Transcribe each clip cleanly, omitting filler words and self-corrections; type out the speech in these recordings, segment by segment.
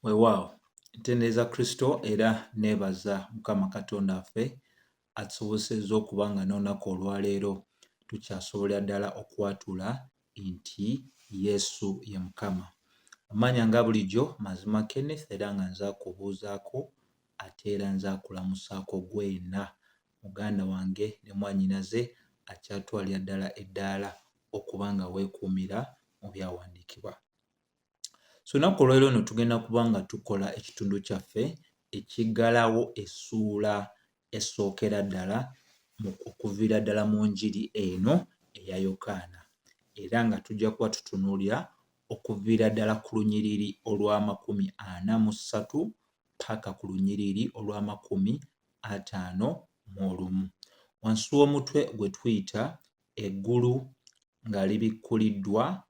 Weewaawo ntendereza Kristo era neebaza Mukama Katonda waffe atusobozesezza okuba nga n'olunaku olwaleero tukyasobolera ddala okwatula nti Yesu ye Mukama. Amannya nga bulijjo Mazima Kenneth era nga nza kubuuzaako ate era nza kulamusaako gwena muganda wange ne mwannyinaze akyatwalira ddala eddaala okuba nga weekuumira mu byawandiikibwa. So lunaku olwaleero no tugenda kuba nga tukola ekitundu kyaffe ekiggalawo essuula essookera ddala okuviira ddala mu njiri eno eya Yokaana, era nga tujja kuba tutunuulira okuviira ddala ku lunyiriri olwa43 paka ku lunyiriri olwa51. Wansi w'omutwe gwe tuyita eggulu nga libikkuliddwa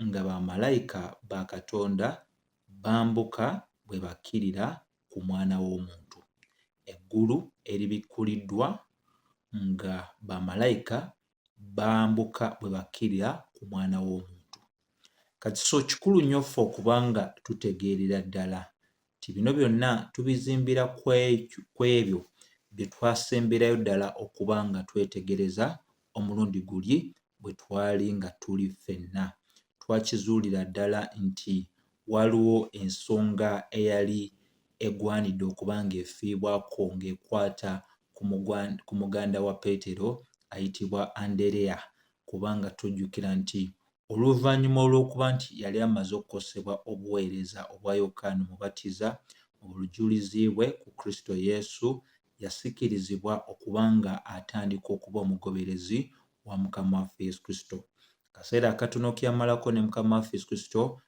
nga bamalayika ba Katonda bambuka bwe bakkirira ku Mwana w'Omuntu. Eggulu eribikkuliddwa nga bamalayika bambuka bwe bakkirira ku Mwana w'Omuntu. Kati so kikulu nnyo ffe okuba nga tutegeerera ddala nti bino byonna tubizimbira ku ebyo bye twasemberayo ddala okuba nga twetegereza omulundi guli bwe twali nga tuli ffenna. Twakizuulira ddala nti waliwo ensonga eyali egwanidde okuba ng'efiibwako ng'ekwata ku muganda wa Peetero ayitibwa Andereya, kubanga tujjukira nti oluvannyuma olw'okuba nti yali amaze okukosebwa obuweereza obwa Yokaana Omubatiza mu bujulizi bwe ku Kristo Yesu, yasikirizibwa okuba nga atandika okuba omugoberezi wa Mukama waffe Yesu Kristo. Kaseera akatono ke yamalako ne Mukama waffe Yesu Kristo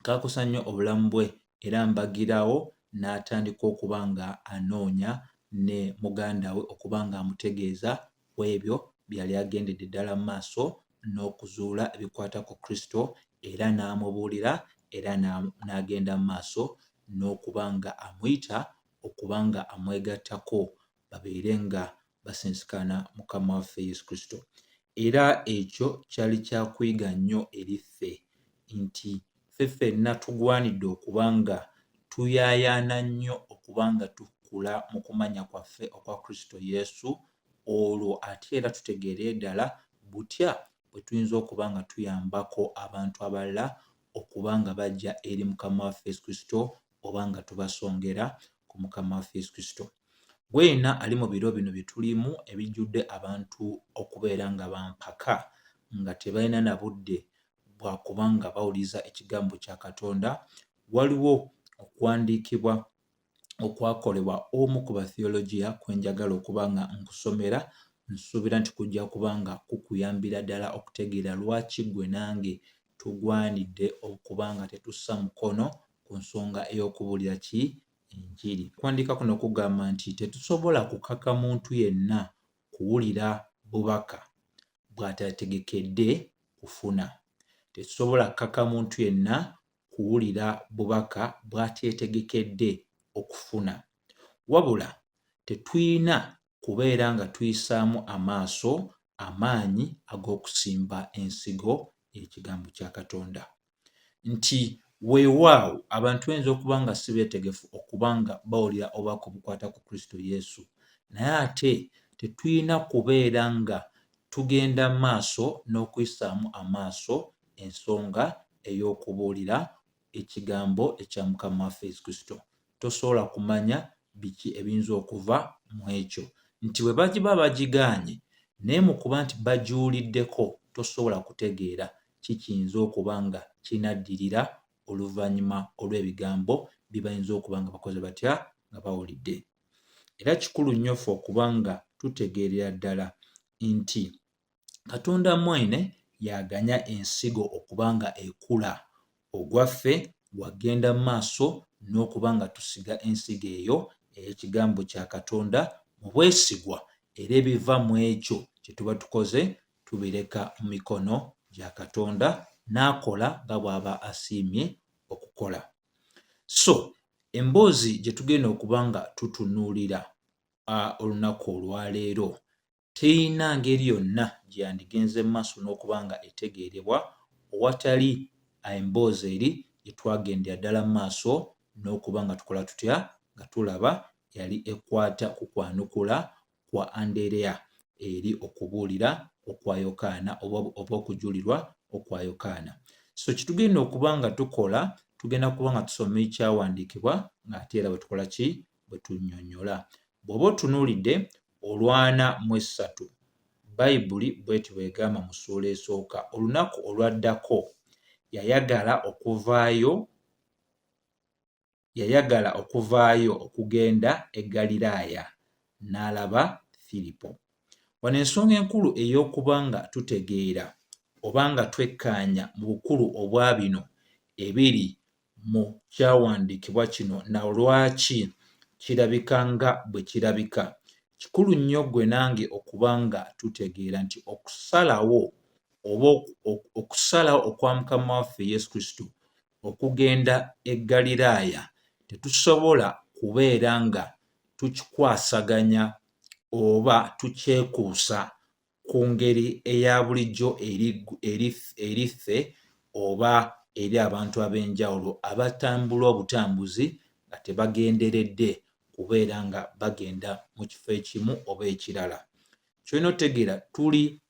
kaakosa nnyo obulamu bwe era mbagirawo n'atandika okuba nga anoonya ne muganda we okuba nga amutegeeza ku ebyo byali agendedde ddala mu maaso n'okuzuula ebikwata ku Kristo, era n'amubuulira era n'agenda mu maaso n'okuba nga amuyita okuba nga amwegattako babeere nga basensikana Mukama waffe Yesu Kristo. Era ekyo kyali kyakuyiga nnyo eri ffe nti ffe ffenna tugwanidde okuba nga tuyaayaana nnyo okuba nga tukula mu kumanya kwaffe okwa Kristo Yesu, olwo ate era tutegeere ddala butya bwe tuyinza okuba nga tuyambako abantu abalala okuba nga bajja eri Mukama waffe Yesu Kristo oba nga tubasongera ku Mukama waffe Yesu Kristo. Gwena ali mu biro bino bye tulimu ebijjudde abantu okubeera nga bampaka nga tebalina na budde bwa kuba nga bawuliriza ekigambo kya Katonda. Waliwo okuwandiikibwa okwakolebwa omu ku batheologia kwe njagala okuba nga nkusomera. Nsuubira nti kujja kuba nga kukuyambira ddala okutegeera lwaki ggwe nange tugwanidde okuba nga tetussa mukono ku nsonga ey'okubuulira ki enjiri. Okuwandiika kuno kugamba nti tetusobola kukaka muntu yenna kuwulira bubaka bw'atategekedde kufuna. Tetusobola kukaka muntu yenna kuwulira bubaka bw'ateetegekedde okufuna. Wabula tetuyina kubeera nga tuyisaamu amaaso amaanyi ag'okusimba ensigo y'ekigambo kya Katonda. Nti weewaawo abantu bayinza okuba nga si beetegefu okuba nga bawulira obubaka obukwata ku Kristo Yesu, naye ate tetuyina kubeera nga tugenda maaso n'okuyisaamu amaaso ensonga ey'okubuulira ekigambo ekya Mukama waffe Yesu Kristo. Tosobola kumanya biki ebiyinza okuva mu ekyo, nti bwe bagiba bagigaanye naye mu kuba nti bagiwuliddeko tosobola kutegeera kiyinza okuba nga kinaddirira oluvannyuma olw'ebigambo bye bayinza okuba nga bakoze batya nga bawulidde. Era kikulu nnyo ffe okuba nga tutegeerera ddala nti Katonda mwene y'aganya ensigo okuba nga ekula. Ogwaffe wagenda mu maaso n'okuba nga tusiga ensigo eyo ey'ekigambo kya Katonda mu bwesigwa, era ebiva mu ekyo kye tuba tukoze tubireka mu mikono gya Katonda n'akola nga bw'aba asiimye okukola. So emboozi gye tugenda okuba nga tutunuulira olunaku olwaleero teyina ngeri yonna gye yandigenze mu maaso n'okuba nga etegeerebwa owatali emboozi eri gye twagendera ddala mu maaso n'okuba nga tukola tutya nga tulaba yali ekwata ku kwanukula kwa Andereya eri okubuulira okwa Yokaana oba okujulirwa okwa Yokaana. So kitugenda okuba nga tukola tugenda kuba nga tusoma ekyawandiikibwa ng'ate era bwe tukola ki bwe tunnyonnyola. Bw'oba otunuulidde olwana-mu-3 Bayibuli bw'eti bw'egamba mu ssuula esooka, olunaku olwaddako yayagala okuvaayo okugenda e Ggaliraaya n'alaba Firipo. Wano ensonga enkulu ey'okuba nga tutegeera oba nga twekkaanya mu bukulu obwa bino ebiri mu kyawandiikibwa kino na lwaki kirabika nga bwe kirabika, kikulu nnyo ggwe nange okuba nga tutegeera nti okusalawo okwa Mukama waffe Yesu Kristo okugenda e Ggaliraaya tetusobola kubeera nga tukikwasaganya oba tukyekuusa ku ngeri eya bulijjo eri ffe oba eri abantu ab'enjawulo abatambula obutambuzi nga tebagenderedde kubeera nga bagenda mu kifo ekimu oba ekirala. Kyolina otegeera tuli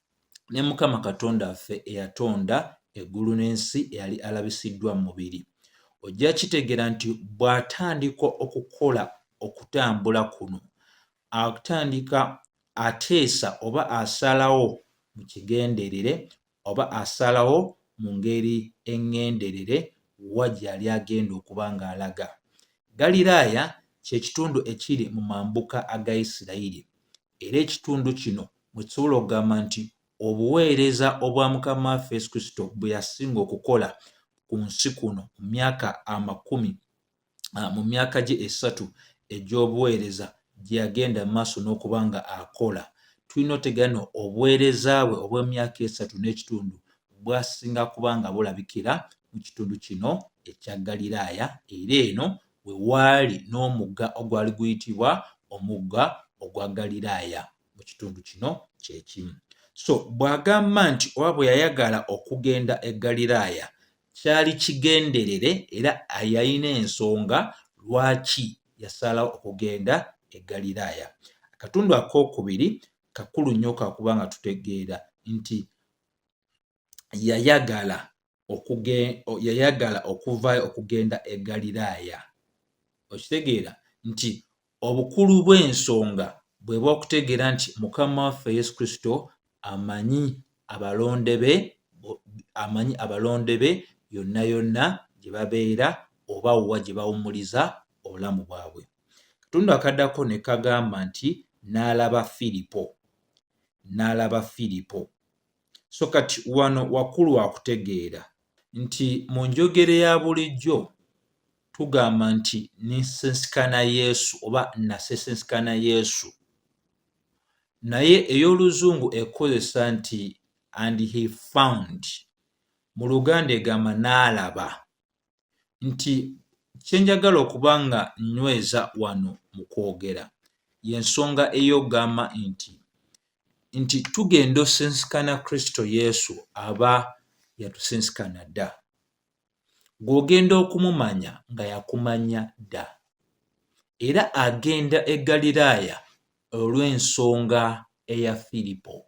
ne Mukama Katonda waffe eyatonda eggulu n'ensi eyali alabisiddwa mu mubiri. Ojja kitegeera nti bw'atandika okukola okutambula kuno atandika ateesa oba asalawo mu kigenderere oba asalawo mu ngeri eŋŋenderere wa gy'ali agenda okuba ng'alaga. Ggaliraaya kye kitundu ekiri mu mambuka aga Isirayiri era ekitundu kino mwe tusobola okugamba nti obuweereza obwa Mukama waffe Yesu Kristo bwe yasinga okukola ku nsi kuno mu myaka gye 3 egy'obuweereza gye yagenda mu maaso n'okuba nga akola. Tulina otegeera no obuweereza bwe obw'emyaka 3 n'ekitundu bwasinga kuba nga bulabikira mu kitundu kino ekya Ggaliraaya, era eno we waali n'omugga ogwali guyitibwa omugga ogwa Ggaliraaya mu kitundu kino kyekimu. So bw'agamba nti oba bwe yayagala okugenda e Ggaliraaya kyali kigenderere era yalina ensonga lwaki yasalawo okugenda e Ggaliraaya. Akatundu akookubiri kakulu nnyo kakuba nga tutegeera nti yayagala okuvaayo okugenda e Ggaliraaya. Okitegeera nti obukulu bw'ensonga bwe bw'okutegeera nti Mukama waffe Yesu Kristo amanyi abalonde be yonna yonna gye babeera oba wa gye bawummuliza obulamu bwabwe. Katundu akaddako ne kagamba nti n'alaba Firipo. So kati wano wakulu wa kutegeera nti mu njogere ya bulijjo tugamba nti ninsensikana Yesu oba nasesensikana Yesu, naye ey'oluzungu ekozesa nti and he found, mu Luganda egamba n'alaba. Nti kyenjagala okuba nga nyweza wano mu kwogera y'ensonga ey'okugamba nti tugenda osensikana Kristo Yesu aba yatusensikana dda. Gw'ogenda okumumanya nga yakumanya dda. Era agenda e Ggaliraaya olw'ensonga eya Firipo.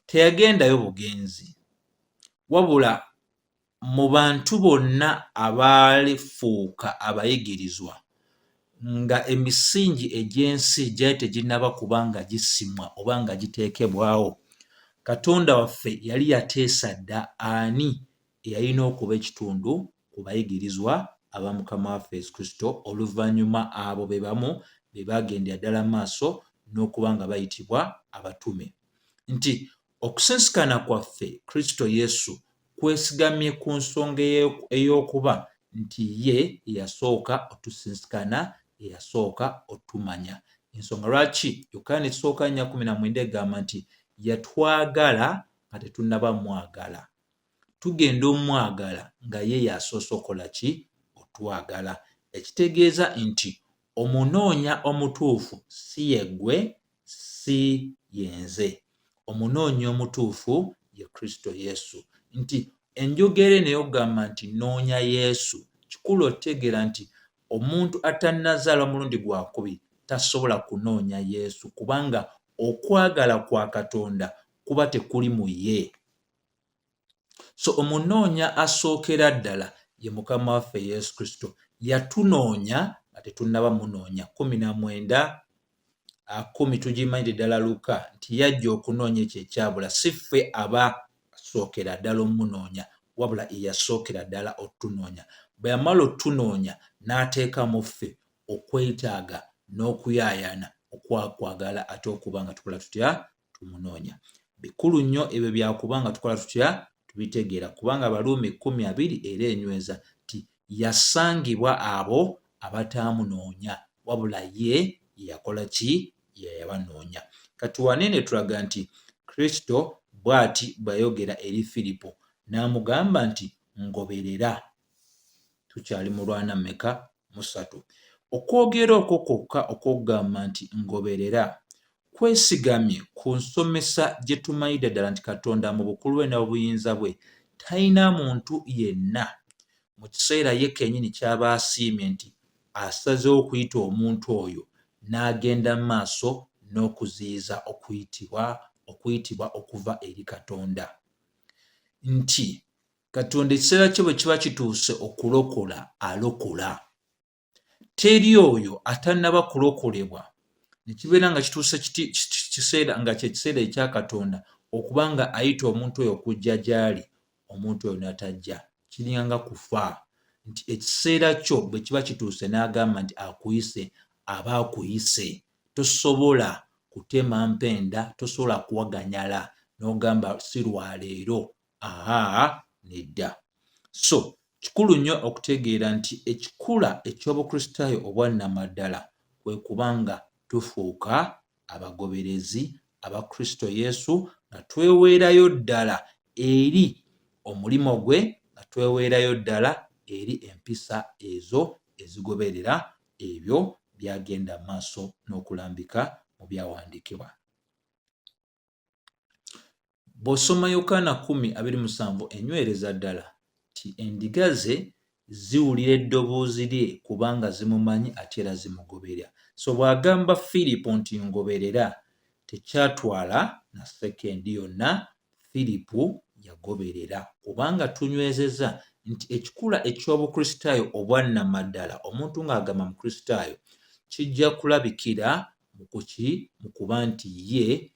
Teyagendayo bugenzi, wabula mu bantu bonna abaalifuuka abayigirizwa nga emisingi egy'ensi gyali teginnaba kuba nga gisimwa oba nga giteekebwawo, Katonda waffe yali yateesa dda ani eyalina okuba ekitundu ku bayigirizwa aba Mukama waffe Yesu Kristo oluvannyuma abo be bamu be bagendera ddala maaso n'okuba nga bayitibwa abatume. Nti okusensikana kwaffe Kristo Yesu kwesigamye ku nsonga ey'okuba nti ye yasooka otusensikana, yasooka otumanya. Ensonga lwaki Yokaana 1:19 egamba nti yatwagala nga tetunnaba mwagala. Tugenda omwagala nga ye yasoose okola ki? Otwagala. Ekitegeeza nti omunoonya omutuufu si ye ggwe, si yenze. Omunoonya omutuufu ye Kristo Yesu. Nti enjogera eno ey'okugamba nti noonya Yesu ekikulu otegeera nti omuntu atannazaalwa mulundi gwakubiri tasobola kunoonya Yesu kubanga okwagala kwa Katonda kuba tekuli mu ye. So omunoonya asookera ddala ye Mukama waffe Yesu Kristo. Yatunoonya nga tetunnaba munoonya. 19:10 tugimanyidde ddala Luka nti yajja okunoonya ekyo ekyabula, si ffe abasookera ddala omunoonya wabula eyasookera ddala otunoonya. Bwe yamala otunoonya n'ateeka mu ffe okwetaaga n'okuyaayana okwakwagala ate okuba nga tukola tutya tumunoonya. Bikulu nnyo ebyo byakubanga tukola tutya tubitegeera, kubanga Abaruumi 12:2 nti yasangibwa abo abataamunoonya wabula ye yakola ki? Ye yabanoonya. Kati wanene tulaga nti Kristo bw'ati bw'ayogera eri Firipo n'amugamba nti ngoberera. Tukyali mu Lwana mmeka? 3. Okwogera okwo kwokka okugamba nti ngoberera kwesigamye ku nsomesa gye tumanyidde ddala nti Katonda mu bukulu bwe n'obuyinza bwe talina muntu yenna mu kiseera ye kennyini ky'aba asiimye nti asazeewo okuyita omuntu oyo n'agenda mu maaso n'okuziyiza okuyitibwa okuva eri Katonda. Nti Katonda ekiseera kye bwe kiba kituuse okulokola alokola. Teri oyo atannaba kulokolebwa ne kibeera nga kituuse kiseera nga kye kiseera ekya Katonda okuba nga ayita omuntu oyo okujja gy'ali, omuntu oyo n'atajja, kiringanga kufa. Nti ekiseera kyo bwe kiba kituuse n'agamba nti akuyise, aba akuyise. Tosobola kutema mpenda, tosobola kuwaganyala n'ogamba si lwaleero. Nedda. So kikulu nnyo okutegeera nti ekikula eky'obukristaayo obwannamaddala kwe kubanga tufuuka abagoberezi aba Kristo Yesu nga tweweerayo ddala eri omulimo gwe, nga tweweerayo ddala eri empisa ezo ezigoberera ebyo byagenda maaso n'okulambika mu byawandiikibwa. Bw'osoma Yokaana 10:27 enywereza ddala nti endiga ze ziwulira eddoboozi lye kubanga zimumanyi ate era zimugoberera. So bw'agamba Firipo nti ngoberera, tekyatwala na sekendi yonna, Firipo yagoberera kubanga tunywezeza nti ekikula eky'obukristaayo obwannamaddala omuntu ng'agamba mu kristaayo kijja kulabikira mu kuba nti ye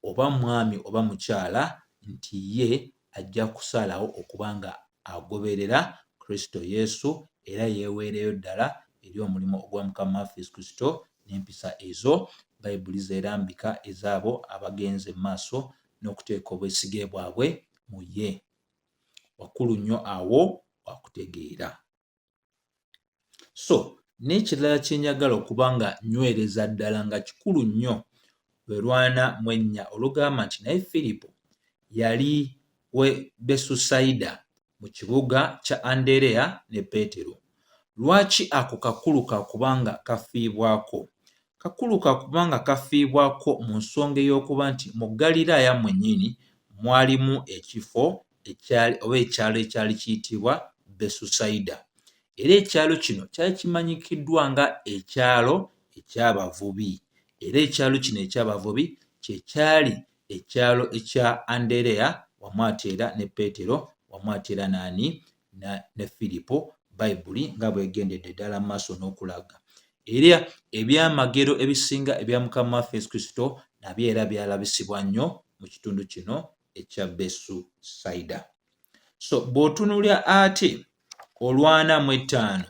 oba mwami oba mukyala nti ye ajja kusalawo okuba nga agoberera Kristo Yesu era yeeweereyo ddala eri omulimo ogwa Mukama waffe Yesu Kristo n'empisa ezo Bayibuli zeerambika ezaabo abagenze mu maaso n'okuteeka obwesige bwabwe mu ye. Wakulu nnyo awo wakutegeera. So n'ekirala kye njagala okuba nga nywereza ddala nga kikulu nnyo lwe Lwana 4 olugamba nti naye Firipo yali we Besusayida mu kibuga kya Andereya ne Peetero. Lwaki ako kakulu kakubanga kafiibwako? Kakulu kakubanga kafiibwako mu nsonga ey'okuba nti mu Ggaliraaya mwennyini mwalimu ekifo oba ekyalo ekyali kiyitibwa Besusayida. Era ekyalo kino kyali kimanyikiddwa nga ekyalo eky'abavubi. Era ekyalo kino eky'abavubi kye kyali ekyalo ekya Andereya wamwateera ne Peetero wamwateera ne Firipo, Bayibuli nga bwegendedde ddala mu maaso n'okulaga. Era ebyamagero ebisinga ebya Mukama waffe Yesu Kristo nabyo era byalabisibwa nnyo mu kitundu kino ekya Besusayida. So bw'otunuulira ate Olwana 5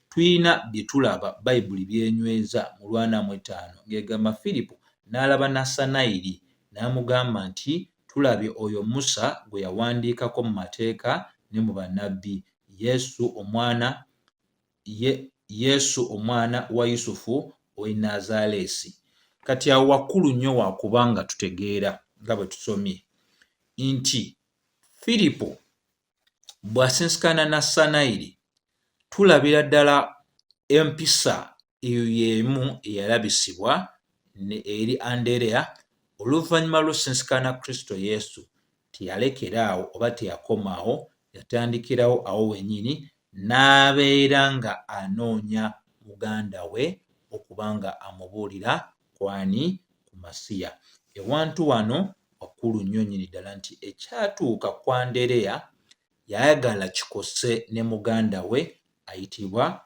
tuyina bye tulaba Bayibuli byenyweza mu Lwana 5 ng'egamba Firipo n'alaba Nasanayiri n'amugamba nti tulabye oyo Musa gwe yawandiikako mu mateeka ne mu bannabbi, Yesu omwana wa Yusufu ow'e Nazaaleesi. Kati awo wakulu nnyo wakubanga tutegeera nga bwe tusomye nti Firipo bw'asisinkana Nasanayiri tulabira ddala empisa eyo y'emu eyalabisibwa eri Andereya oluvannyuma lw'okusisinkana Kristo Yesu. Teyalekeraawo oba teyakomaawo, yatandikirawo awo wennyini n'abeera nga anoonya muganda we okuba nga amubuulira kwani ku Masiya. Ewantu wano wakulu nnyo nnyini ddala nti ekyatuuka ku Andereya yayagala kikose ne muganda we ayitibwa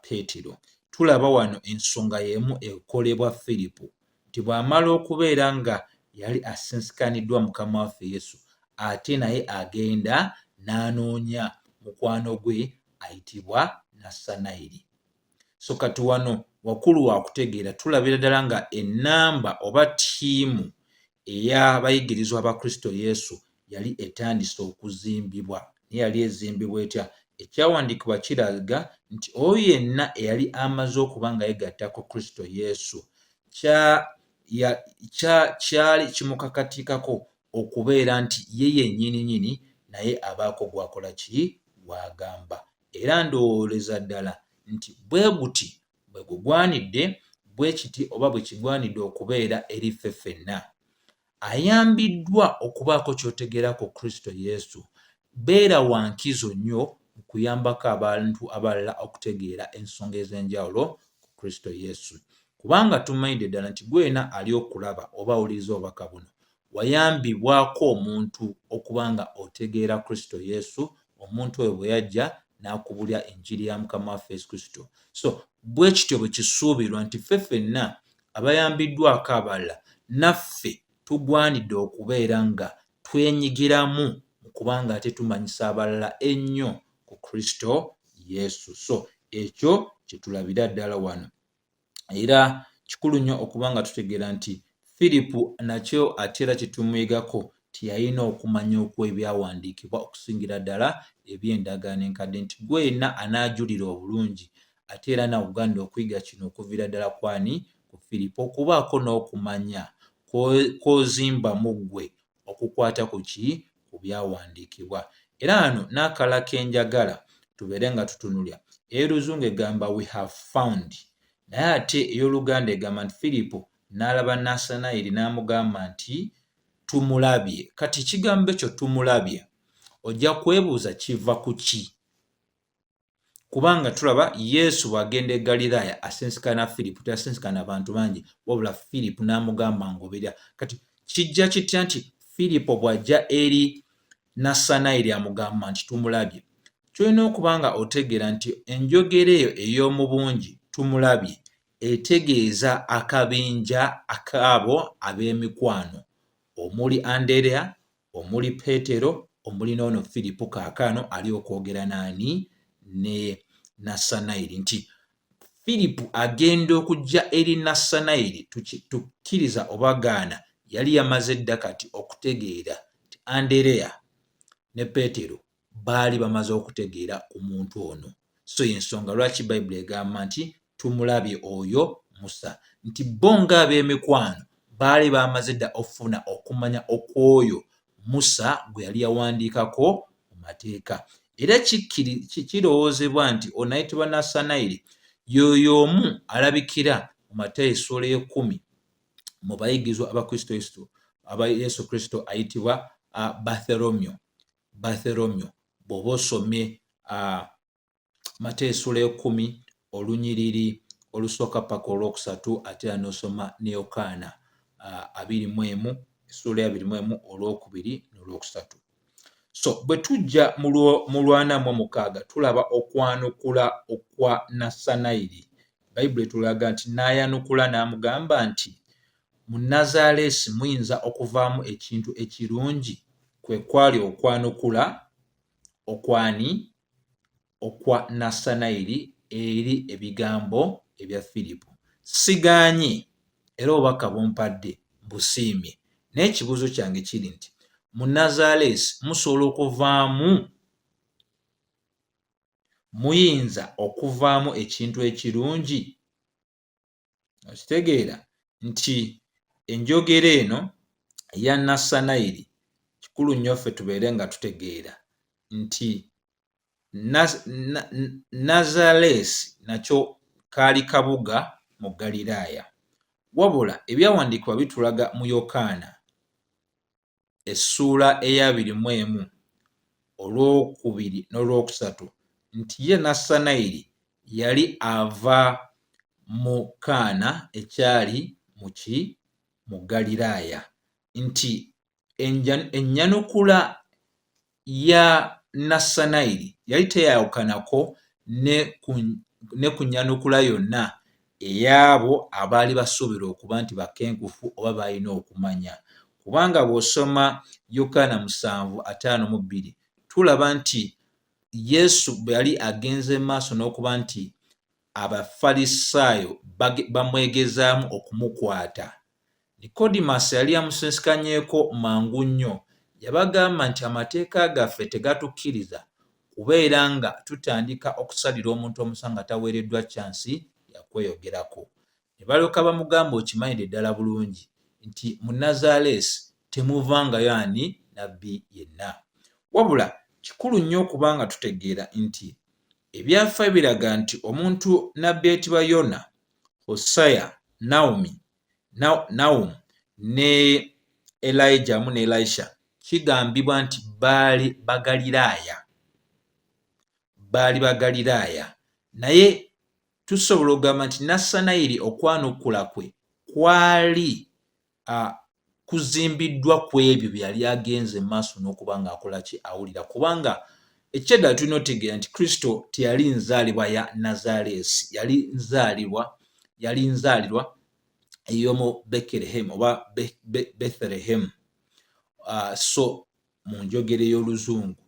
Peetero. Tulaba wano ensonga y'emu ekolebwa Firipo nti bw'amala okubeera nga yali asinsikaniddwa Mukama waffe Yesu, ate naye agenda n'anoonya mukwano gwe ayitibwa Nasanayiri. So kati wano wakulu wa kutegeera tulabira ddala nga ennamba oba ttiimu ey'abayigirizwa ba Kristo Yesu yali etandise okuzimbibwa. Naye yali ezimbibwa etya? Ekyawandiikibwa kiraga nti oyo yenna eyali amaze okuba nga yegatta ku Kristo Yesu kyali kimukakatikako okubeera nti ye yennyini naye abaako gwakola ki? Gwagamba. Era ndowooleza ddala nti bwe guti bwe gugwanidde, bwe kiti oba bwe kigwanidde okubeera eri ffe ffenna. Ayambiddwa okubaako ky'otegeera ku Kristo Yesu. Beera wankizo nnyo mu kuyambako abantu abalala okutegeera ensonga ez'enjawulo ku Kristo Yesu. Kubanga tumanyidde ddala nti gwena ali okulaba oba awuliriza obubaka buno, wayambibwako omuntu okuba nga otegeera Kristo Yesu, omuntu oyo bwe yajja n'akubulya enjiri ya Mukama waffe Yesu Kristo. So bwe kityo bwe kisuubirwa nti ffe ffenna abayambiddwako abalala, naffe tugwanidde okubeera nga twenyigiramu mu kubanga ate tumanyisa abalala ennyo ku Kristo Yesu. So ekyo kye tulabira ddala wano. Era kikulu nnyo okuba nga tutegeera nti Firipo nakyo ate era kitumuyigako tiyalina okumanya okw'ebyawandiikibwa okusingira ddala eby'endagaano enkadde, nti gwena anaajulira obulungi ate era nakuganira okuyiga kino okuviira ddala kwani? Ku Firipo, okubaako n'okumanya kw'ozimbamu ggwe okukwata ku ki? Ku byawandiikibwa. Era wano n'akalala ke njagala tubeere nga tutunulya, ey'Oluzungu egamba we have found, naye ate ey'Oluganda egamba nti Firipo n'alaba Nasanayiri n'amugamba nti tumulabye. Kati ekigambo ekyo tumulabye ojja kwebuuza kiva ku ki? Kubanga tulaba Yesu bw'agenda e Ggaliraaya asinsikana Firipo, tasinsikana abantu bangi, wabula Firipo n'amugamba ngoberera. Kati kijja kitya nti Firipo bw'ajja eri Nasanayiri amugamba nti tumulabye? Kyolina okuba nga otegeera nti enjogera eyo ey'omu bungi tumulabye etegeeza akabinja akaabo ab'emikwano, omuli Andereya, omuli Peetero, omuli n'ono Firipo kaakano ali okwogera n'ani? Ne Nasanayiri. Nti Firipo agenda okujja eri Nasanayiri, tukkiriza obagaana, yali yamaze dda kati okutegeera nti Andereya ne Peetero baali bamaze okutegeera ku muntu ono. So y'ensonga lwaki Bayibuli egamba nti tumulabye oyo Musa, nti bo ng'ab'emikwano baali bamaze dda ofuna okumanya okw'oyo Musa gwe yali yawandiikako mu mateeka. Era kirowoozebwa nti ono ayitibwa Nasanayiri y'oyo omu alabikira mu Matayo essuula y'ekkumi mu bayigirizwa aba Kristo Yesu aba Yesu Kristo ayitibwa Bartholomew. Bw'oba osomye Matayo essuula y'ekkumi olunyiriri olusooka paka olwokusatu, ate era n'osoma ne Yokaana 21 essuula ya 21 olwokubiri n'olwokusatu. So bwe tujja mu 46 tulaba okwanukula okwa Nasanayiri. Bayibuli etulaga nti n'ayanukula n'amugamba nti mu Nazaaleesi muyinza okuvaamu ekintu ekirungi. Kwe kwali okwanukula okwani? Okwa Nasanayiri eri ebigambo ebya Firipo. Sigaanye era obubaka bumpadde busiimye, naye ekibuuzo kyange kiri nti mu Nazaaleesi musobola okuvaamu, muyinza okuvaamu ekintu ekirungi? Okitegeera nti enjogera eno eya Nasanayiri kikulu nnyo ffe tubeere nga tutegeera nti Nazaaleesi nakyo kaali kabuga mu Ggaliraaya, wabula ebyawandiikibwa bitulaga mu Yokaana essuula eya 21 olwokubiri n'olwokusatu nti ye Nassanayiri yali ava mu Kaana ekyali mu Galiraaya, nti ennyanukula ya Nassanayiri yali teyawukanako ne ku nnyanukula yonna ey'abo abaali basuubira okuba nti bakenkufu oba balina okumanya. Kubanga bw'osoma Yokaana 7:52 tulaba nti Yesu bwe yali agenze maaso n'okuba nti Abafalisaayo bamwegezaamu okumukwata, Nikodimasi yali yamusensikanyeeko mangu nnyo, yabagamba nti amateeka gaffe tegatukkiriza kubeera nga tutandika okusalira omuntu omusango nga taweereddwa kyansi yakweyogerako. Ne balyoka bamugamba okimanyire ddala bulungi nti mu Nazaaleesi temuvangayo ani nabbi yenna. Wabula kikulu nnyo okubanga tutegeera nti ebyafaayo biraga nti omuntu nabbi ayitibwa Yona, Hosaya, Nawumu ne Elijah amu ne Elisha kigambibwa nti baali Bagaliraaya. Naye tusobola okugamba nti Nassanayiri okwanukula kwe kwali kuzimbiddwa ku ebyo bye yali agenze mu maaso n'okuba ng'akola ki, awulira. Kubanga ekyeddala tulina otegeera nti Kristo teyali nzaalibwa ya Nazaaleesi, yali nzaalirwa ey'omu Bekerehemu oba Bethlehemu, so mu njogera ey'Oluzungu,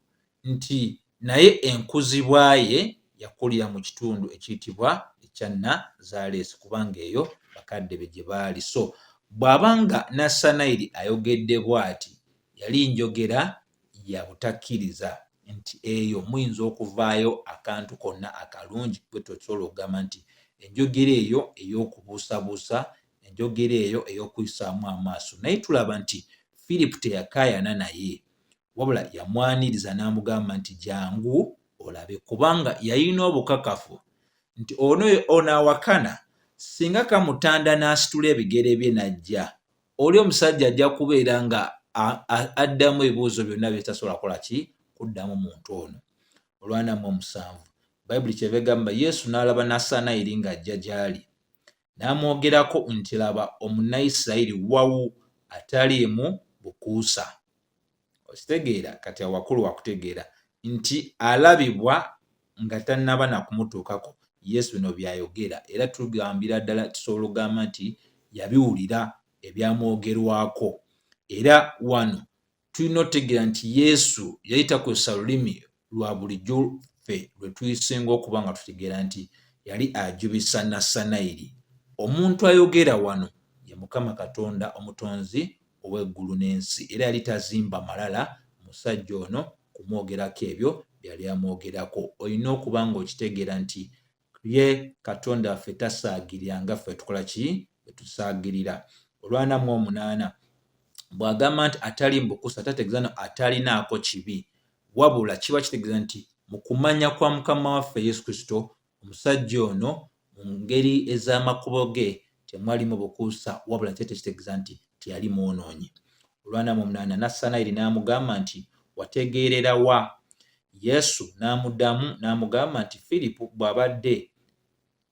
nti naye enkuzibwa ye yakulira mu kitundu ekiyitibwa ekya Nazaaleesi kubanga eyo bakadde be gye baali. So bw'abanga Nassanayiri ayogedde bw'ati yali njogera ya butakkiriza, nti eyo muyinza okuvaayo akantu konna akalungi bwe tosobola okugamba nti enjogera eyo ey'okubuusabuusa, enjogera eyo ey'okuyisaamu amaaso. Naye tulaba nti Firipu teyakaayana naye, wabula yamwaniriza n'amugamba nti jangu olabe, kubanga yalina obukakafu nti ono awakana singa kamutanda n'asitula ebigere bye n'ajja, oli omusajja ajja kubeera nga addamu ebibuuzo byonna bye tasobola kukola ki, kuddamu muntu ono. Olwanamu 7 Bayibuli kyeva egamba Yesu n'alaba Nassanayiri ng'ajja gy'ali, n'amwogerako nti laba Omunnayisirayiri wawu ataliimu bukuusa. Okitegeera kati awakulu wakutegeera nti alabibwa nga tannaba na kumutuukako Yesu bino by'ayogera, era tugambira ddala tusobola okugamba nti yabiwulira ebyamwogerwako. Era wano tulina otegeera nti Yesu yali takozesa lulimi lwa bulijjo ffe lwe tuyisinga okuba nga tutegeera nti yali ajubisa Nassanayiri. Omuntu ayogera wano ye Mukama Katonda omutonzi ow'eggulu n'ensi, era yali tazimba malala musajja ono kumwogerako ebyo byali amwogerako. Olina okuba nga okitegeera nti ye Katonda waffe tasaagirira nga ffe tukola ki, bwe tusaagirira. Olwanamu 8 bw'agamba nti atali mu bukuusa tategeeza no atalinaako kibi, wabula kiba kitegeeza nti mu kumanya kwa Mukama waffe Yesu Kristo, omusajja ono mu ngeri ez'amakubo ge temwalimu bukuusa, wabula tekitegeeza nti teyali mwonoonyi. Olwanamu 8 Nassanayiri n'amugamba nti wategeerera wa? Yesu n'amuddamu n'amugamba nti Firipu bw'abadde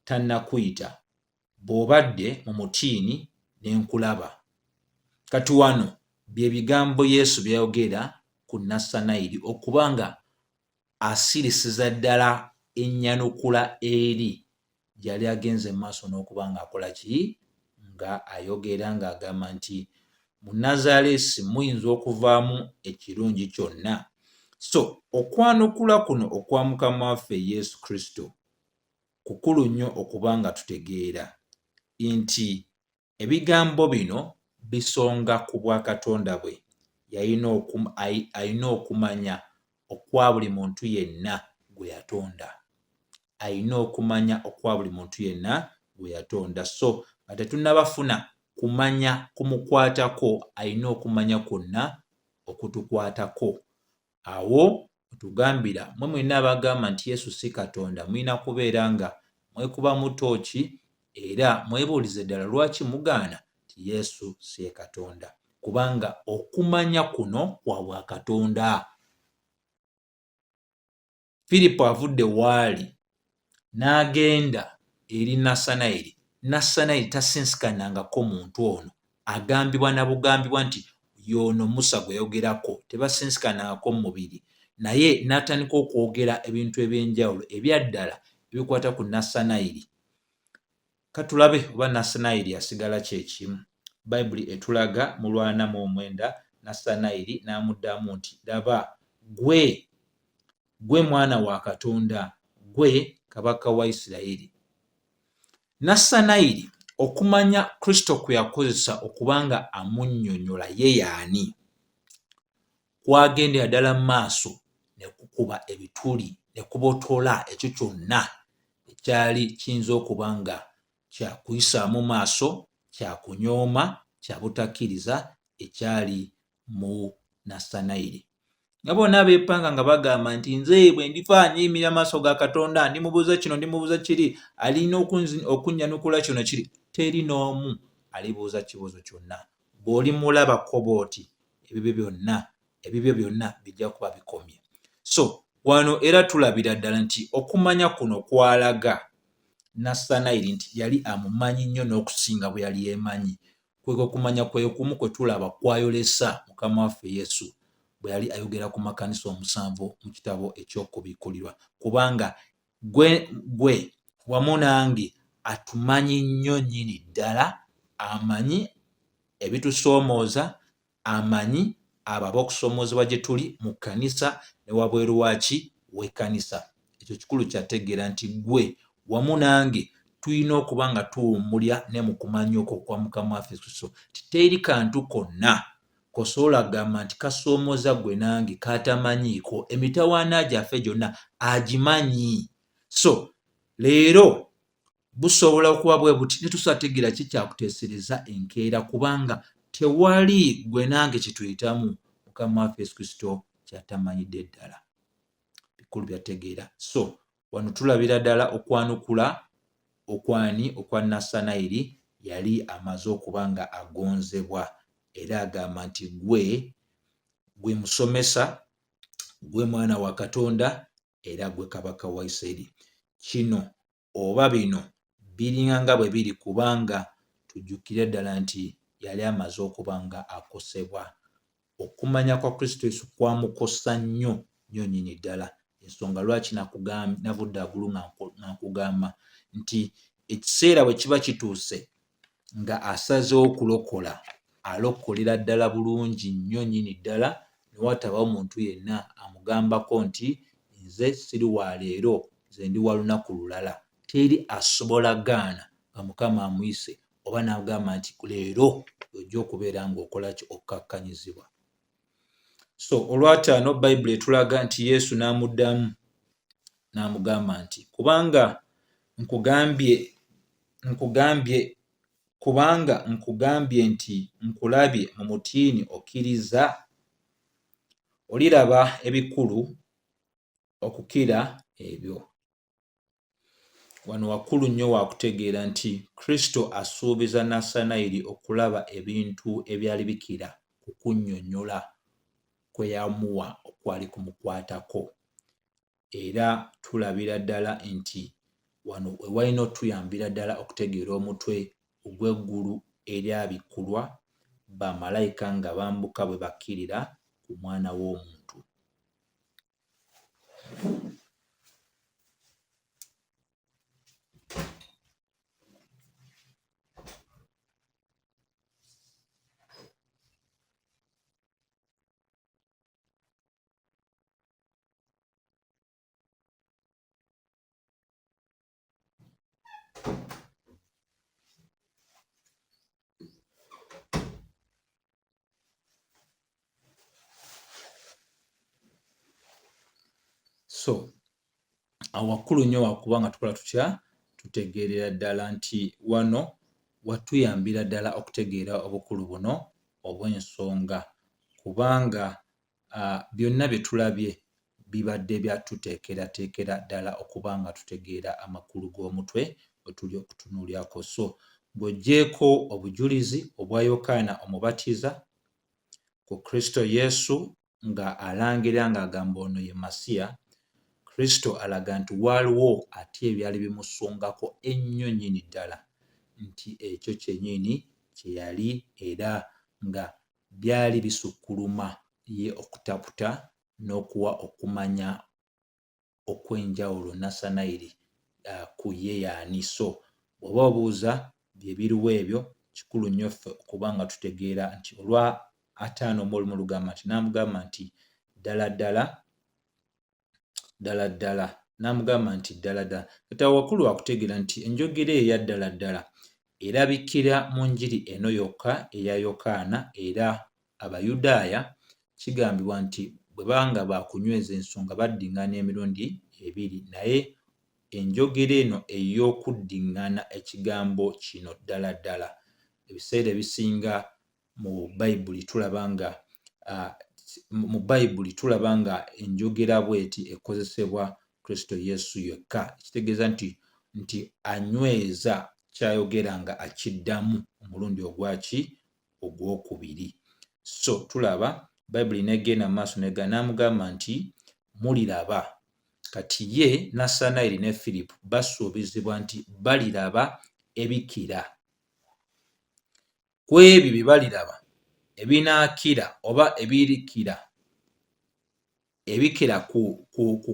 tannakuyita, bw'obadde mu mutiini ne nkulaba. Kati wano bye bigambo Yesu byayogera ku Nassanayiri okubanga asirisiza ddala ennyanukula eri gy'ali agenze mu maaso n'okuba ng'akola ki, nga ayogera ng'agamba nti mu Nazaaleesi muyinza okuvaamu ekirungi kyonna. So okwanukula kuno okwa Mukama waffe Yesu Kristo kukulu nnyo okuba nga tutegeera nti ebigambo bino bisonga ku bwa Katonda bwe. Alina okumanya okwa buli muntu yenna gwe yatonda. Alina okumanya okwa buli muntu yenna gwe yatonda. So nga tetunnabafuna kumanya kumukwatako, alina okumanya kwonna okutukwatako. Awo tugambira mmwe mwenna abagamba nti Yesu si Katonda, mulina kubeera nga mwekubamu ttooki era mwebuulize ddala lwaki mugaana nti Yesu si Katonda, kubanga okumanya kuno kwa bwa Katonda. Firipo avudde waali n'agenda eri Nasanayiri. Nasanayiri tasinsikanangako muntu ono agambibwa na bugambibwa nti y'ono Musa gwe yogerako, tebasinsikanangako mu mubiri, naye n'atandika okwogera ebintu eby'enjawulo ebyaddala ebikwata ku Nasanayiri. Katulabe oba Nasanayiri yasigala kyekimu. Bayibuli etulaga mu 49 Nasanayiri n'amuddamu nti laba gwe mwana wa Katonda, gwe kabaka wa Isirayiri. Nasanayiri okumanya Kristo kwe yakozesa okubanga amunnyonnyola ye yaani, kwagendera ddala mu maaso ne kukuba ebituli ne kubotola ekyo kyonna ekyali kiyinza okuba nga kyakuyisaamu maaso, kyakunyooma, kyabutakkiriza ekyali mu Nasanayiri. Nga bonna beepanga nga bagamba nti nze bwe ndifa nnyimira maaso ga Katonda ndimubuuza kino ndimubuuza kiri, alina okunnyanukula kino kiri. Teri n'omu alibuuza kibuuzo kyonna. Bw'olimulabako bw'oti ebibyo byonna bijja kuba bikomye. So wano era tulabira ddala nti okumanya kuno kwalaga Nasanayiri nti yali amumanyi nnyo n'okusinga bwe yali yeemanyi. Kweko okumanya kwe kumu kwe tulaba kwayolesa Mukama waffe Yesu bwe yali ayogera ku makanisa 7 mu kitabo eky'okubikkulirwa, kubanga gwe wamu nange atumanyi nnyo nnyini ddala, amanyi ebitusoomooza, amanyi abo ab'okusoomoozebwa gye tuli mu kkanisa ne wabweru waki w'ekkanisa. Ekyo kikulu kyategeera nti gwe wamu nange tulina okuba nga tuwummulya ne mu kumanya okwo kwa Mukama waffe Kristo. Teri kantu konna kosobola kugamba nti kasoomooza gwe nange katamanyiiko. Emitawaana gyaffe gyonna agimanyi. So leero busobola okuba bwe buti ne tusategeera ki kyakuteesereza enkeera, kubanga tewali gwe nange kituyitamu Mukama waffe Yesu Kristo kyatamanyidde ddala. Bikulu byategeera. So wano tulabira ddala okwanukula okwa Nasanayiri yali amaze okuba nga agonzebwa, era agamba nti gwe musomesa, gwe mwana wa Katonda, era gwe kabaka wa Isirayiri. Kino oba bino biringa nga bwe biri, kubanga tujjukire ddala nti yali amaze okuba nga akosebwa. Okumanya kwa Kristo Yesu kwamukosa nnyo nnyini ddala. Ensonga lwaki navudde agulu nga nkugamba nti ekiseera bwe kiba kituuse nga asazeewo okulokola, alokolera ddala bulungi nnyo nnyini ddala, ne watabawo muntu yenna amugambako nti nze siri wa leero, nze ndi wa lunaku lulala. Teri asobola gaana nga Mukama amuyise oba n'agamba nti leero ojja okubeera ng'okola ki, okkakkanyizibwa. So olwataano Bayibuli etulaga nti Yesu n'amuddamu n'amugamba nti kubanga nkugambye nti nkulabye mu mutiini okkiriza, oliraba ebikulu okukira ebyo. Wano wakulu nnyo wakutegeera nti Kristo asuubiza Nasanayiri okulaba ebintu ebyali bikira ku kunnyonnyola kwe yamuwa okwali kumukwatako. Era tulabira ddala nti wano we walina otuyambira ddala okutegeera omutwe ogw'eggulu eryabikkulwa bamalayika nga bambuka bwe bakkirira ku mwana w'omuntu. So awakulu nnyo wakuba nga tukola tutya, tutegeerera ddala nti wano watuyambira ddala okutegeera obukulu buno obw'ensonga, kubanga byonna bye tulabye bibadde byatuteekerateekera ddala okuba nga tutegeera amakulu g'omutwe bwe tuli okutunuulyako. So ng'oggyeko obujulizi obwa Yokaana Omubatiza ku Kristo Yesu nga alangira ng'agamba ono ye Masiya, Kristo alaga nti waaliwo ate ebyali bimusongako ennyo nnyini ddala, nti ekyo kyennyini kye yali era nga byali bisukkuluma ye okutaputa n'okuwa okumanya okw'enjawulo Nasanayiri ku ye y'ani. So bw'oba obuuza bye biriwo ebyo, kikulu nnyo ffe okuba nga tutegeera nti olwa 5:1 lugamba nti n'amugamba nti ddala ddala n'amugamba nti ddala ddala. Kati awo wakulu wakutegeera nti enjogera eya ddala ddala erabikira mu njiri eno yokka eya Yokaana, era Abayudaaya kigambibwa nti bwe banga baakunyweza ensonga baddiŋŋana emirundi 2, naye enjogera eno ey'okuddiŋŋana ekigambo kino ddala ddala, ebiseera ebisinga mu Bayibuli tulaba nga enjogera bw'eti ekozesebwa Kristo Yesu yekka, ekitegeeza nti anyweza kyayogera nga akiddamu omulundi ogwokubiri. So tulaba Bayibuli n'egenda mu maaso n'amugamba nti muliraba. Kati ye Nasanayiri ne Firipo basuubizibwa nti baliraba ebikira. Ku ebyo bye baliraba ebinaakira oba ebikira ku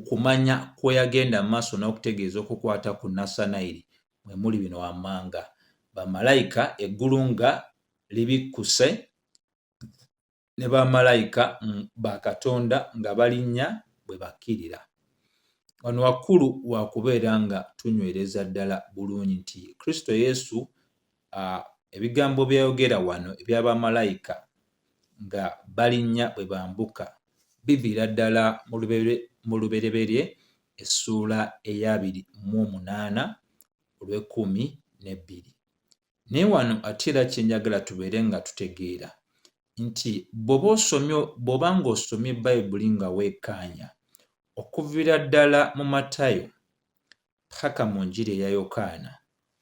kumanya kwe yagenda mu maaso n'okutegeeza okukwata ku Nasanayiri mwe muli bino wammanga: bamalayika eggulu nga libikkuse ne bamalayika ba Katonda nga balinnya bwe bakkirira. Wano wakkulu wa kubeera nga tunywereza ddala bulungi nti Kristo Yesu ebigambo by'ayogera wano eby'abamalayika nga balinnya bwe bambuka biviira ddala mu lubereberye essuula eya 28 olw'12. Naye wano ate era kye njagala tubeere nga tutegeera nti bw'oba ng'osomye Bayibuli nga weekkaanya okuviira ddala mu Matayo paka mu njiri eya Yokaana,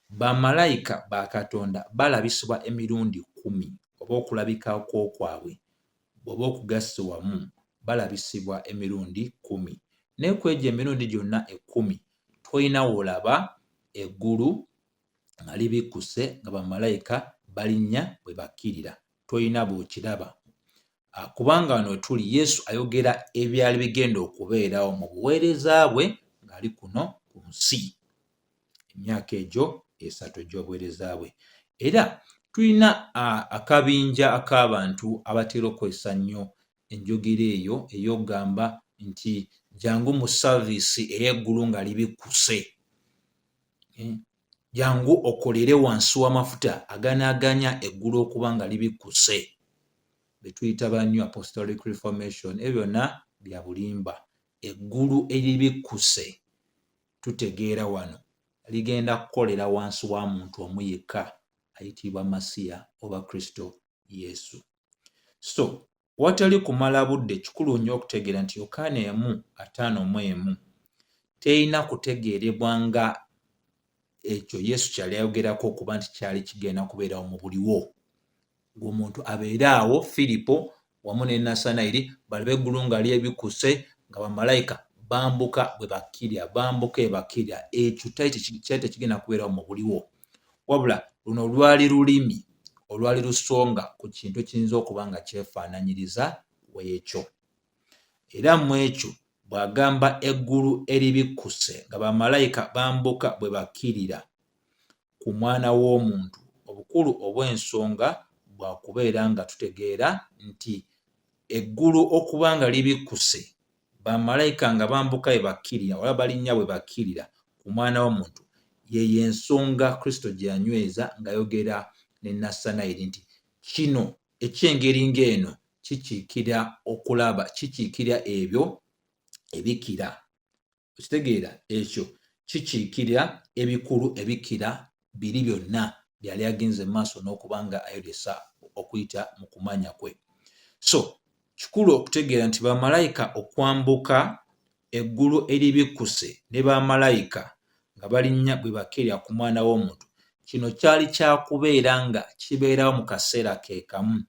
bamalayika ba Katonda balabisibwa emirundi 10 oba okulabikako kwabwe bw'oba okugassa wamu balabisibwa emirundi 10. Naye ku egyo emirundi gyonna 10 tolina wolaba eggulu nga libikkuse nga bamalayika balinnya bwe bakkirira, tolina bw'okiraba. Kubanga wano tuli Yesu ayogera ebyali bigenda okubeerawo mu buweereza bwe ng'ali kuno ku nsi, emyaka egyo 3 egy'obuweereza bwe. Era tulina akabinja ak'abantu abatera okwesa nnyo enjogera eyo ey'okugamba nti jangu mu saaviisi ey'eggulu nga libikkuse, jangu okolere wansi w'amafuta aganaaganya eggulu okuba nga libikkuse, be tuyita ba New Apostolic Reformation. Ebyo byonna bya bulimba. Eggulu eribikkuse tutegeera wano ligenda kukolera wansi wa muntu omu yekka ayitibwa Masiya oba Kristo Yesu. So watali kumala budde, kikulu nnyo okutegeera nti Yokaana 1:5 terina kutegeerebwa nga ekyo Yesu kyali ayogerako okuba nti kyali kigenda kubeerawo mu buliwo. Ng'omuntu abeere awo, Firipo wamu ne Nasanayiri balabe eggulu nga lyebikkuse nga bamalayika bambuka bwe bakkirira, ekyo kyali tekigenda kubeerawo mu buliwo. Wabula luno lwali lulimi olwali lusonga ku kintu ekiyinza okuba nga kyefaananyiriza w'ekyo. Era mu ekyo bw'agamba eggulu eribikkuse nga bamalayika bambuka bwe bakkirira ku Mwana w'Omuntu, obukulu obw'ensonga bwa kubeera nga tutegeera nti eggulu okuba nga libikkuse, bamalayika nga bambuka bwe bakkirira oba balinnya bwe bakkirira ku Mwana w'Omuntu, ye ensonga Kristo gye yanyweza ng'ayogera ne Nasanayiri nti kino eky'engeri ng'eno kikiikira okulaba, kikiikira ebyo ebikira. Okitegeera ekyo kikiikira ebikulu ebikira biri byonna byali agenze mu maaso n'okuba nga ayolesa okuyita mu kumanya kwe. So kikulu okutegeera nti bamalayika okwambuka eggulu eribikkuse ne bamalayika nga balinnya bwe bakkirira ku Mwana w'Omuntu, kino kyali kyakubeera nga kibeerawo mu kaseera ke kamu.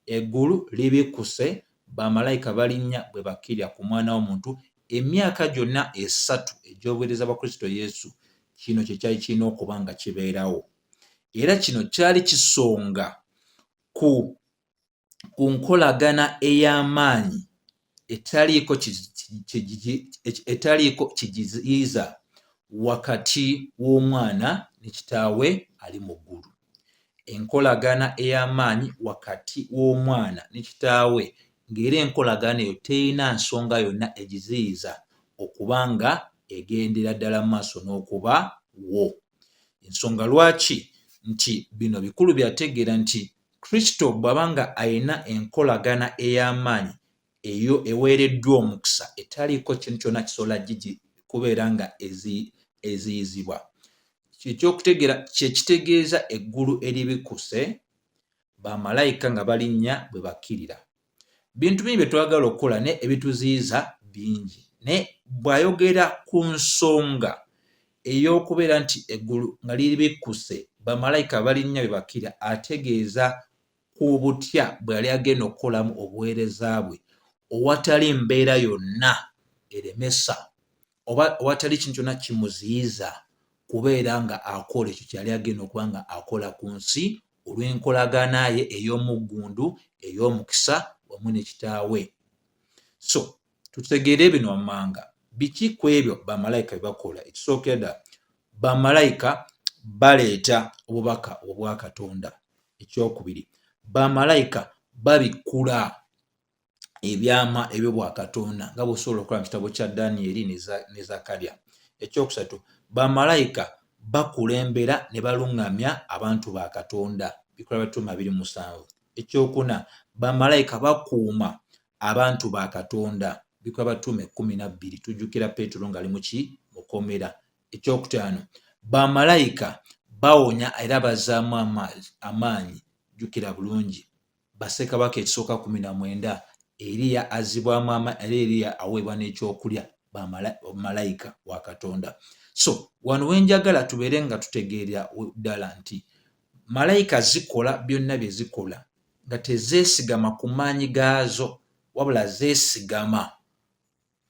Eggulu libikkuse, bamalayika balinnya bwe bakkirira ku Mwana w'Omuntu, emyaka gyonna 3 egy'obuweereza bwa Kristo Yesu kino kye kyali kirina okuba nga kibeerawo. Era kino kyali kisonga ku nkolagana ey'amaanyi etaliiko kigiziyiza wakati w'omwana ne kitaawe ali mu ggulu. Enkolagana ey'amaanyi wakati w'omwana ne kitaawe, ng'era enkolagana eyo terina nsonga yonna egiziyiza okuba nga egendera ddala mu maaso n'okubawo. Ensonga lwaki? Nti bino bikulu byategeera nti Kristo bw'aba nga alina enkolagana ey'amaanyi eyo eweereddwa omukisa etaliiko kintu kyonna kisobola kubeera nga eziyizibwa. Ekyokutegeera kye kitegeeza eggulu eribikkuse, bamalayika nga balinnya bwe bakkirira. Bintu bingi bye twagala okukola ne ebituziyiza bingi, naye bw'ayogera ku nsonga ey'okubeera nti eggulu nga liribikkuse, bamalayika balinnya bwe bakkirira, ategeeza ku butya bwe yali agenda okukolamu obuweereza bwe owatali mbeera yonna eremesa oba owatali kintu kyonna kimuziyiza kubeera nga akola ekyo kyali agenda okuba nga akola ku nsi olw'enkolagana ye ey'omuggundu ey'omukisa wamu ne kitaawe. So tutegeere bino wammanga, biki ku ebyo bamalayika bye bakola? Ekisookera ddala, bamalayika baleeta obubaka obwa Katonda. Ekyokubiri, bamalayika babikkula ebyama ebyo bwa Katonda nga bw'osobola okukola mu kitabo kya Danyeri ne Zakaliya. Ekyokusatu, bamalayika bakulembera ne baluŋŋamya abantu ba Katonda. Bikola Batume 2:7. Ekyokuna, bamalayika bakuuma abantu ba Katonda. Bikola Batume 12. Tujjukira Peetero ng'ali mu mukomera. Ekyokutaano, bamalayika bawonya era bazzaamu amaanyi. Jjukira bulungi Bassekabaka ekisooka 19, Eriya azzibwamu amaanyi, Eriya aweebwa n'ekyokulya bamalayika wa Katonda. So wano wenjagala tubeere nga tutegeera ddala nti malayika zikola byonna bye zikola nga tezeesigama ku maanyi gaazo, wabula zeesigama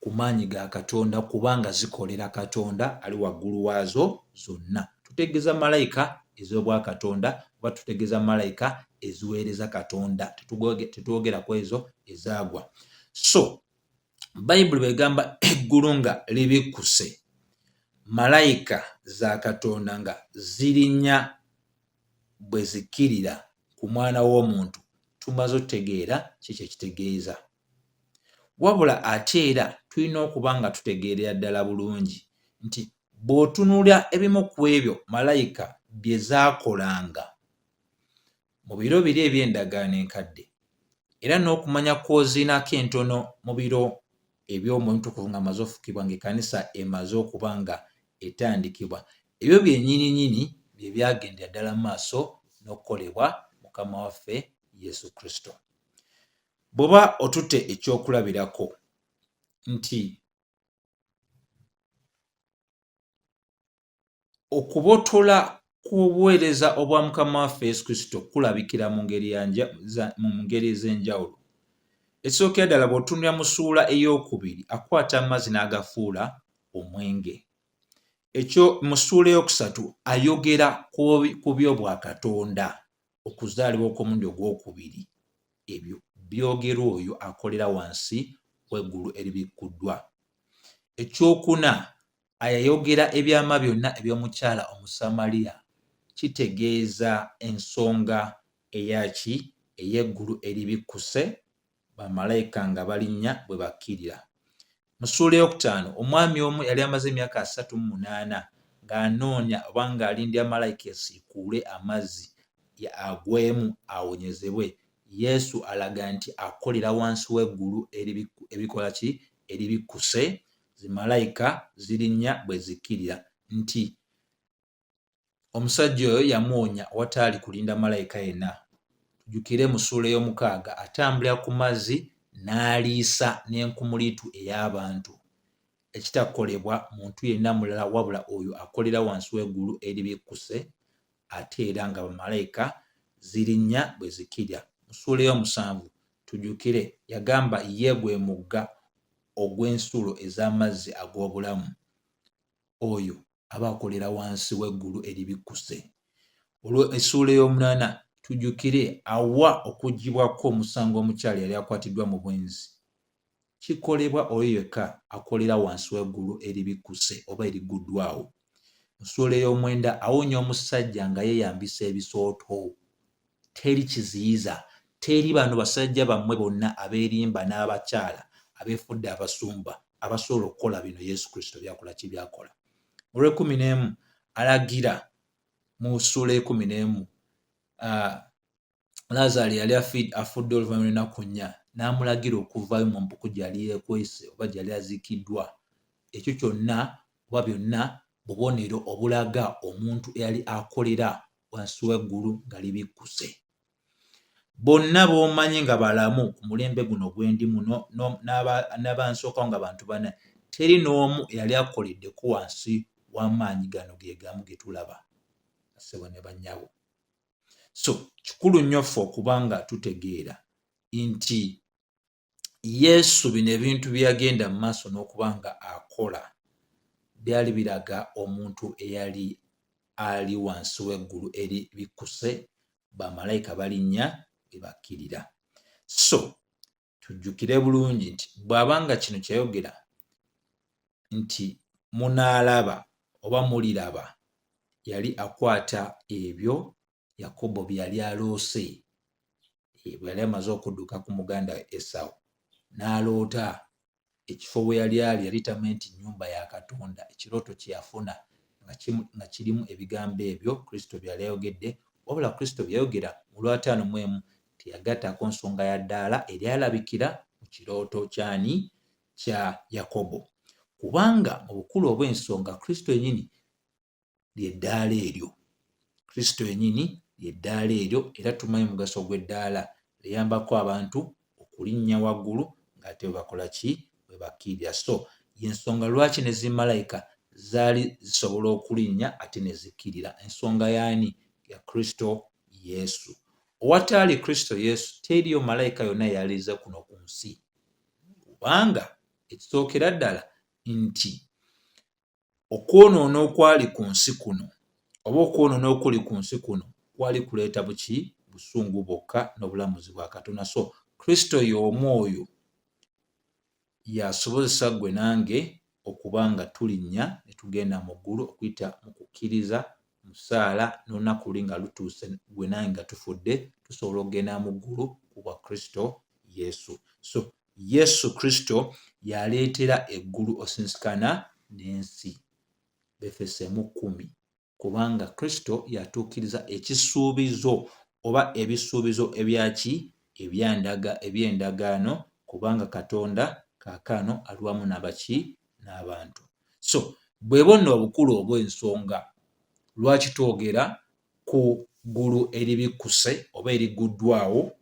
ku maanyi ga Katonda kubanga zikolera Katonda ali waggulu waazo zonna. Tutegeeza malayika ez'obwa Katonda oba tutegeeza malayika eziweereza Katonda, tetwogera ku ezo ezaagwa. So Bayibuli bw'egamba eggulu nga libikkuse, malayika za Katonda nga zirinnya bwe zikkirira ku mwana w'omuntu, tumaze otutegeera kiki ekitegeeza. Wabula ate era tulina okuba nga tutegeerera ddala bulungi nti bw'otunuulira ebimu ku ebyo malayika bye zaakolanga mu biro biri eby'endagaano enkadde, era n'okumanya kw'oziinako entono mu biro eby'Omwoyo Omutukuvu nga amaze ofukibwa ng'ekkanisa emaze okuba nga etandikibwa, ebyo byennyini bye byagendera ddala mu maaso n'okukolebwa Mukama waffe Yesu Kristo. Bw'oba otutte ekyokulabirako nti okubotola kw'obuweereza obwa Mukama waffe Yesu Kristo kulabikira mu ngeri ez'enjawulo. Ekisookera ddala bw'otunula mu ssuula ey'okubiri akwata amazzi n'agafuula omwenge. Mu ssuula ey'okusatu ayogera ku byo bwa Katonda, okuzaalibwa okw'omulundi ogwokubiri. Ebyo byogerwa oyo akolera wansi w'eggulu eribikkuddwa. Ekyokuna ayayogera ebyama byonna eby'omukyala Omusamaliya, kitegeeza ensonga eyaki ey'eggulu eribikkuse, bamalayika nga balinnya bwe bakkirira. Mu ssuula ey'okutaano omwami omu yali amaze emyaka 38 ng'anoonya oba ng'alindira malayika esiikuule amazzi agwemu awonyezebwe. Yesu alaga nti akolera wansi w'eggulu ebikola ki eribikkuse, zimalayika zirinnya bwe zikkirira, nti omusajja oyo yamuwonya wataali kulinda malayika yenna. Tujjukire mu ssuula ey'omukaaga atambulira ku mazzi n'aliisa n'enkumuliitu ey'abantu, ekitakolebwa muntu yenna mulala wabula oyo akolera wansi w'eggulu eribikkuse, ate era nga bamalayika zirinnya bwe zikkirira. Mu ssuula ey'omusanvu tujjukire yagamba ye gwe mugga ogw'ensulo ez'amazzi ag'obulamu, oyo aba akolera wansi w'eggulu eribikkuse. Essuula ey'omunaana tujjukire awa okuggyibwako omusango omukyala yali akwatiddwa mu bwenzi. Kikolebwa oyo yekka akolera wansi w'eggulu eribikkuse oba eriguddwawo. Essuula ey'omwenda awonya omusajja nga yeeyambisa ebisooto. Teri kiziyiza, teri bano basajja bammwe bonna abeerimba n'abakyala abeefudde abasumba abasobola okukola bino Yesu Kristo byakola ki byakola. Olw'ekumi alagira mu ssuula y'ekumi Laazaalo yali afudde oluvannyuma lw'ennaku 4, n'amulagira okuvaayo mu mpuku gy'ali yeekwese oba gy'ali aziikiddwa. Ekyo kyonna oba byonna bubonero obulaga omuntu eyali akolera wansi w'eggulu nga libikkuse. Bonna b'omanyi nga balamu ku mulembe guno gwendimu n'abansookawo nga bantu bana, teri n'omu eyali akoleddeko wansi w'amaanyi gano ge gamu ge tulaba. Ssebo ne bannyabo. So kikulu nnyo ffe okuba nga tutegeera nti Yesu bino ebintu bye yagenda mu maaso n'okuba nga akola byali biraga omuntu eyali ali wansi w'eggulu eri bikkuse, bamalayika balinnya bwe bakkirira. So tujjukire bulungi nti bw'abanga kino kyayogera nti munaalaba oba muliraba, yali akwata ebyo Yakobo bye yali aloose bwe yali amaze okudduka ku muganda we Esawu, n'aloota ekifo we yali ali, yali tamanyi nti nnyumba ya Katonda. Ekirooto kye yafuna nga kirimu ebigambo ebyo Kristo bye yali ayogedde, wabula Kristo bye yayogera mu Lw5:1 teyagattako nsonga ya ddaala eryalabikira mu kirooto kyani kya Yakobo, kubanga mu bukulu obw'ensonga Kristo yennyini ly'eddaala eryo. Kristo yennyini ly'eddaala eryo, era tumanyi omugaso gw'eddaala, liyambako abantu okulinnya waggulu ng'ate bwe bakola ki? Bwe bakkirira. So y'ensonga lwaki ne zimalayika zaali zisobola okulinnya ate ne zikkirira. Ensonga y'ani? Ya Kristo Yesu. Owataali Kristo Yesu teriyo malayika yonna yalize kuno ku nsi, kubanga ekisookera ddala nti okwonoona okwali ku nsi kuno oba okwonoona okuli ku nsi kuno kwali kuleeta buki? Busungu bwokka n'obulamuzi bwa Katonda. So Kristo y'omu oyo y'asobozesa ggwe nange okuba nga tulinnya ne tugenda mu ggulu okuyita mu kukkiriza mu ssaala, n'olunaku luli nga lutuuse ggwe nange nga tufudde, tusobola okugenda mu ggulu ku bwa Kristo Yesu. So Yesu Kristo y'aleetera eggulu osinsikana n'ensi. Befeso 1:10. Kubanga Kristo yatuukiriza ekisuubizo oba ebisuubizo ebyaki? Eby'endagaano, kubanga Katonda kaakano ali wamu n'abaki? N'abantu. So bwe bonna obukulu obw'ensonga lwaki twogera ku ggulu eribikkuse oba eriguddwawo,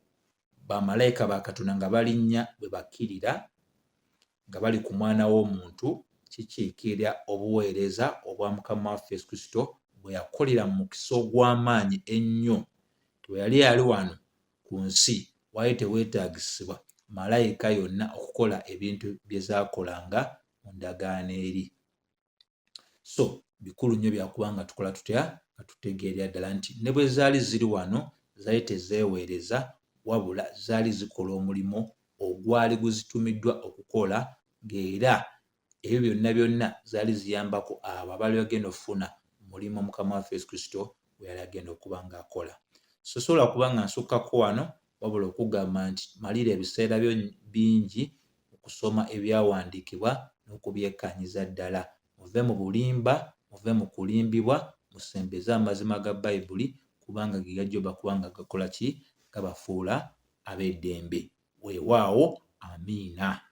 bamalayika ba Katonda nga balinnya bwe bakkirira nga bali ku mwana w'omuntu, kikiikirira obuweereza obwa Mukama waffe Yesu Kristo bwe yakolera mu mukisa ogw'amaanyi ennyo. Bwe yali ali wano ku nsi waali teweetaagisibwa malayika yonna okukola ebintu bye zaakolanga mu ndagaano eri. So bikulu nnyo byakuba nga tukola tutya? Nga tutegeerera ddala nti ne bwe zaali ziri wano zaali tezeeweereza, wabula zaali zikola omulimo ogwali guzitumiddwa okukola, ng'era ebyo byonna zaali ziyambako abo abaali bagenda okufuna mulimu Mukama waffe Yesu Kristo gwe yali agenda okuba ng'akola. So sobola kuba nga nsukkako wano, wabula okugamba nti malira ebiseera bingi okusoma ebyawandiikibwa n'okubyekkaanyiza ddala. Muve mu bulimba, muve mu kulimbibwa, musembeze amazima ga Bayibuli, kubanga ge gajja okuba nga gakola ki? Gabafuula ab'eddembe. Weewaawo, amiina.